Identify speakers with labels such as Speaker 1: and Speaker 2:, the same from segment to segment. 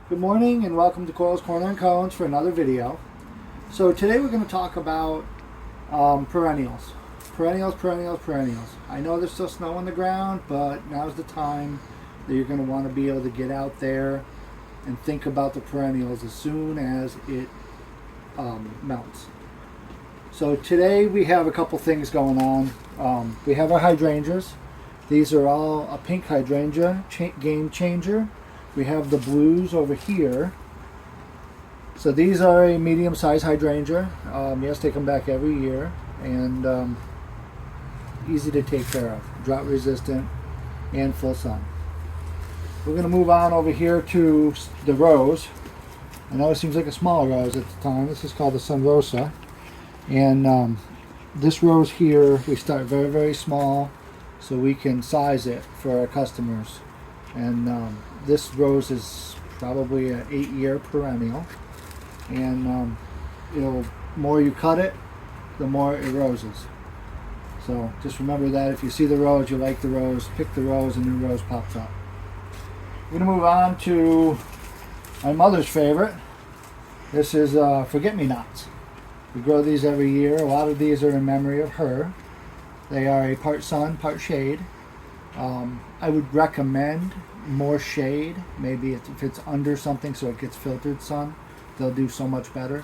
Speaker 1: Good morning and welcome to Coral's Corner and Cones for another video. So today we're going to talk about perennials. Perennials. I know there's still snow on the ground, but now's the time that you're going to want to be able to get out there and think about the perennials as soon as it melts. So today we have a couple things going on. We have our hydrangeas. These are all a pink hydrangea, game changer. We have the blues over here. So these are a medium-sized hydrangea. Yes, they come back every year, and easy to take care of, drought resistant, and full sun. We're going to move on over here to the rose. I know it seems like a small rose at the time. This is called the Sun Rosa, and this rose here we start very, very small so we can size it for our customers. And this rose is probably an 8-year perennial, and the more you cut it, the more it roses. So just remember that if you see the rose, you like the rose, pick the rose, a new rose pops up. We're going to move on to my mother's favorite. This is forget-me-nots. We grow these every year. A lot of these are in memory of her. They are a part sun, part shade. I would recommend more shade, maybe if it's under something so it gets filtered sun. They'll do so much better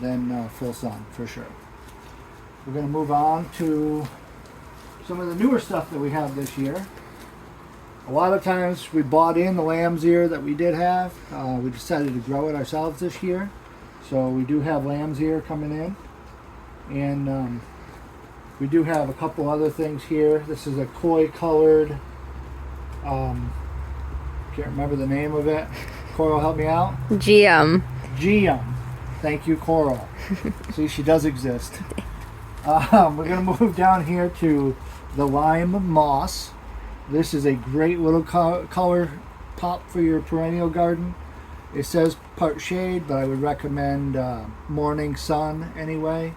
Speaker 1: than full sun for sure. We're going to move on to some of the newer stuff that we have this year. A lot of times we bought in the lamb's ear that we did have. We decided to grow it ourselves this year. So we do have lamb's ear coming in. And we do have a couple other things here. This is a koi colored, can't remember the name of it. Coral, help me out.
Speaker 2: Geum.
Speaker 1: Thank you, Coral. See, she does exist. We're going to move down here to the lime moss. This is a great little color pop for your perennial garden. It says part shade, but I would recommend morning sun anyway,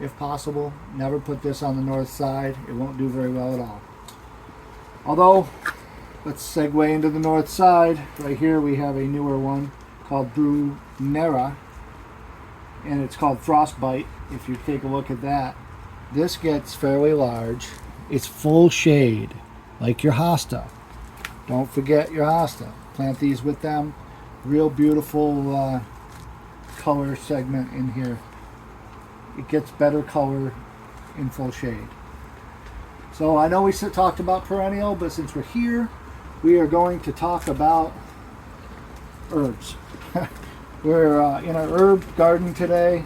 Speaker 1: if possible. Never put this on the north side. It won't do very well at all. Although, let's segue into the north side. Right here we have a newer one called Brunera, and it's called Frostbite. If you take a look at that, this gets fairly large. It's full shade, like your hosta. Don't forget your hosta. Plant these with them. Real beautiful color segment in here. It gets better color in full shade. So I know we talked about perennial, but since we're here, we are going to talk about herbs. We're in our herb garden today.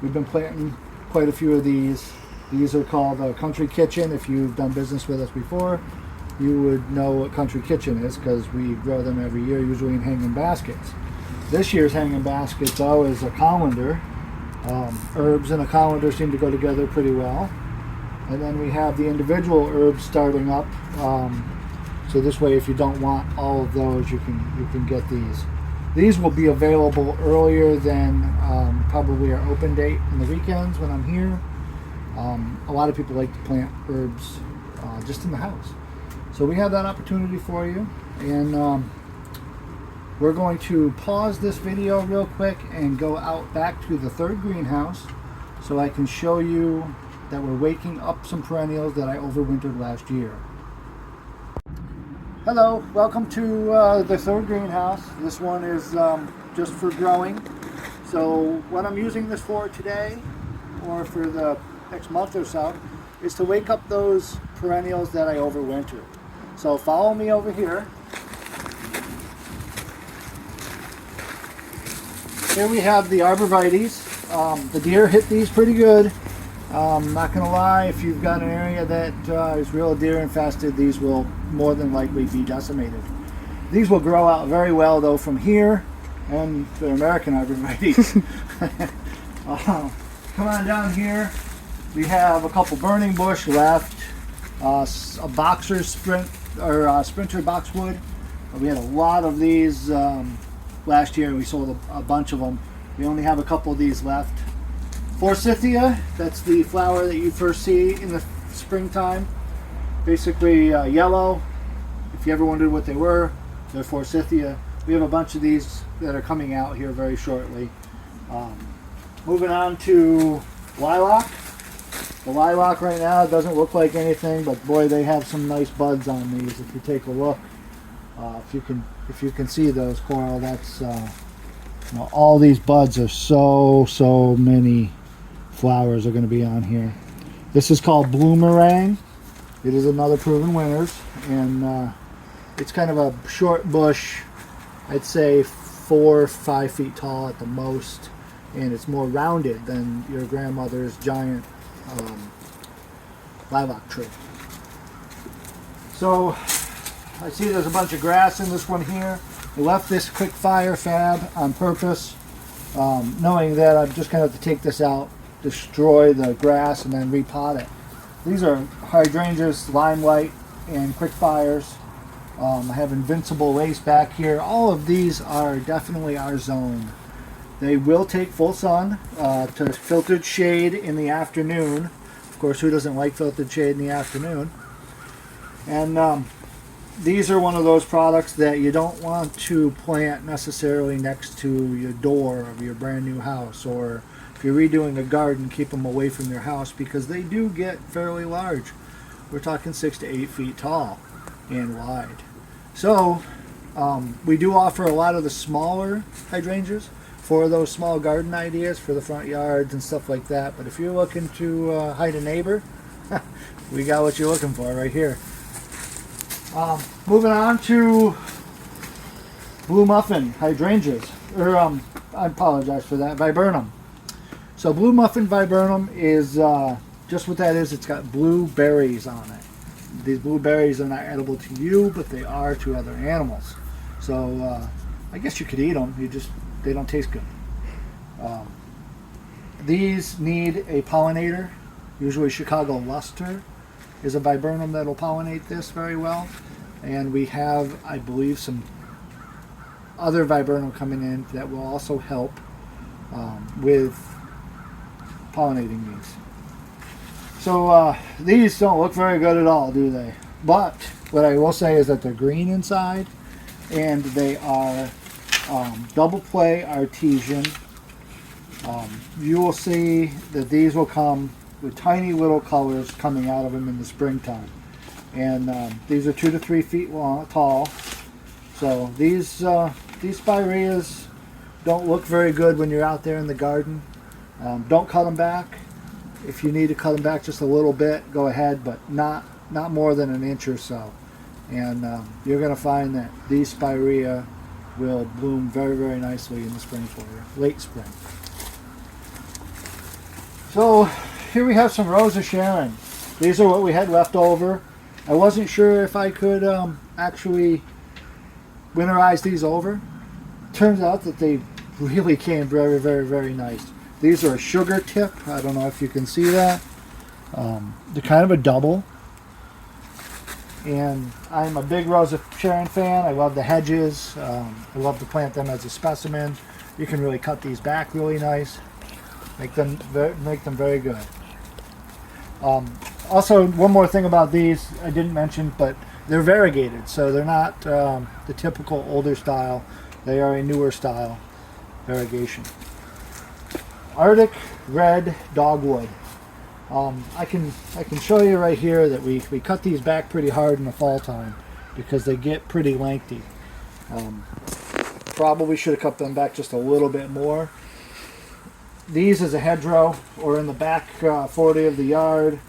Speaker 1: We've been planting quite a few of these. These are called Country Kitchen. If you've done business with us before, you would know what Country Kitchen is because we grow them every year, usually in hanging baskets. This year's hanging basket, though, is a colander. Herbs and a colander seem to go together pretty well. And then we have the individual herbs starting up. So this way, if you don't want all of those, you can get these. These will be available earlier than probably our open date in the weekends when I'm here. A lot of people like to plant herbs just in the house. So we have that opportunity for you. And we're going to pause this video real quick and go out back to the third greenhouse so I can show you that we're waking up some perennials that I overwintered last year. Hello, welcome to the third greenhouse. This one is just for growing. So what I'm using this for today, or for the next month or so, is to wake up those perennials that I overwintered. So follow me over here. Here we have the arborvitaes. The deer hit these pretty good. Not gonna lie, if you've got an area that is real deer infested, these will more than likely be decimated. These will grow out very well though from here, and the American arborvitaes. Come on down here. We have a couple burning bush left, a boxer sprinter boxwood. We had a lot of these last year. We sold a bunch of them. We only have a couple of these left. Forsythia, that's the flower that you first see in the springtime. Basically yellow. If you ever wondered what they were, they're Forsythia. we have a bunch of these that are coming out here very shortly. Moving on to lilac. The lilac right now doesn't look like anything, but boy, they have some nice buds on these. If you take a look, if you can see those, Coral, that's you know, all these buds are so many flowers are going to be on here. This is called Bloomerang. It is another proven winners, and it's kind of a short bush. I'd say 4 or 5 feet tall at the most, and it's more rounded than your grandmother's giant lilac tree. So I see there's a bunch of grass in this one here. I left this quick fire fab on purpose, knowing that I'm just going to have to take this out, destroy the grass, and then repot it. These are hydrangeas, limelight, and quick fires. I have invincible lace back here. All of these are definitely our zone. They will take full sun to filtered shade in the afternoon. Of course, who doesn't like filtered shade in the afternoon? And these are one of those products that you don't want to plant necessarily next to your door of your brand new house, or if you're redoing a garden, keep them away from your house because they do get fairly large. We're talking 6 to 8 feet tall and wide. So we do offer a lot of the smaller hydrangeas for those small garden ideas for the front yards and stuff like that. But if you're looking to hide a neighbor, we got what you're looking for right here. Moving on to blue muffin hydrangeas, or I apologize for that, viburnum. So blue muffin viburnum is just what that is. It's got blue berries on it. These blueberries are not edible to you, but they are to other animals. So I guess you could eat them. They don't taste good. These need a pollinator. Usually Chicago luster is a viburnum that'll pollinate this very well. And we have, I believe, some other viburnum coming in that will also help with pollinating these. So these don't look very good at all, do they? But what I will say is that they're green inside, and they are double play artesian. You will see that these will come with tiny little colors coming out of them in the springtime. And these are 2 to 3 feet tall. So these spireas don't look very good when you're out there in the garden. Don't cut them back. If you need to cut them back just a little bit, go ahead, but not more than an inch or so. And you're going to find that these spirea will bloom very nicely in the spring for you, late spring. So here we have some Rosa Sharon. These are what we had left over. I wasn't sure if I could actually winterize these over. Turns out that they really came very nice. These are a sugar tip. I don't know if you can see that. They're kind of a double. And I'm a big Rosa Sharon fan. I love the hedges. I love to plant them as a specimen. You can really cut these back really nice. Make them very good. Also, one more thing about these I didn't mention, but they're variegated, so they're not the typical older style. They are a newer style variegation. Arctic red dogwood. I can show you right here that we cut these back pretty hard in the fall time because they get pretty lengthy. Probably should have cut them back just a little bit more. These as a hedgerow or in the back 40 of the yard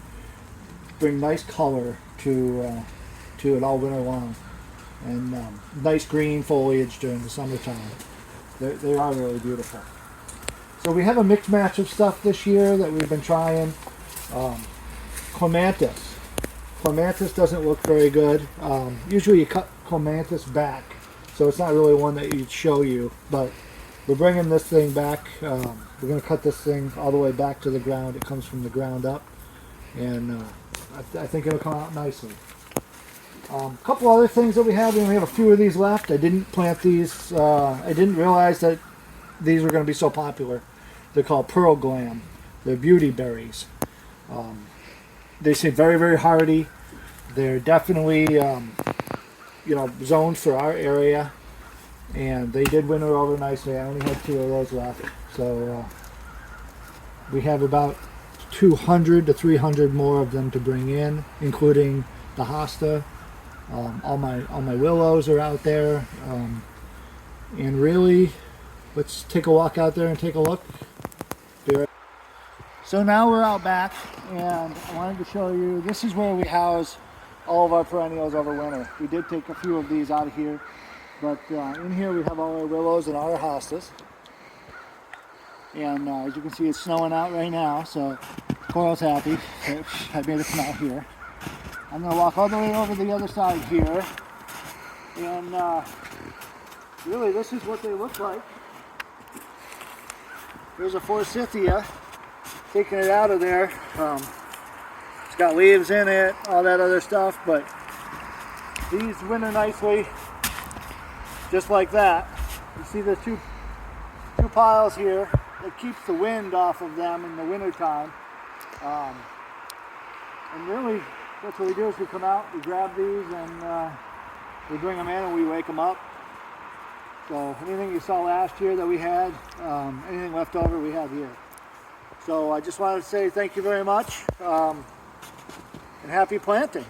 Speaker 1: bring nice color to it all winter long, and nice green foliage during the summertime. They are really beautiful. So we have a mixed match of stuff this year that we've been trying. Clematis. Clematis doesn't look very good. Usually you cut clematis back, so it's not really one that you'd show you, but we're bringing this thing back. We're going to cut this thing all the way back to the ground. It comes from the ground up, and I think it'll come out nicely. A couple other things that we have. We only have a few of these left. I didn't plant these. I didn't realize that these were going to be so popular. They're called Pearl Glam. They're beauty berries. They seem very hardy. They're definitely zoned for our area. and they did winter over nicely. I only had 2 of those left, so we have about 200 to 300 more of them to bring in, including the hosta. All my willows are out there, and really, let's take a walk out there and take a look. Be right. So now we're out back, and I wanted to show you, this is where we house all of our perennials over winter. We did take a few of these out of here, but in here we have all our willows and all our hostas. And as you can see, it's snowing out right now, so Coral's happy that I made it come out here. I'm going to walk all the way over the other side here, and really this is what they look like. There's a forsythia, taking it out of there. It's got leaves in it, all that other stuff, but these winter nicely, just like that. You see the two piles here. It keeps the wind off of them in the winter time. And really, that's what we do is we come out, we grab these, and we bring them in and we wake them up. So anything you saw last year that we had, anything left over, we have here. So I just wanted to say thank you very much, and happy planting.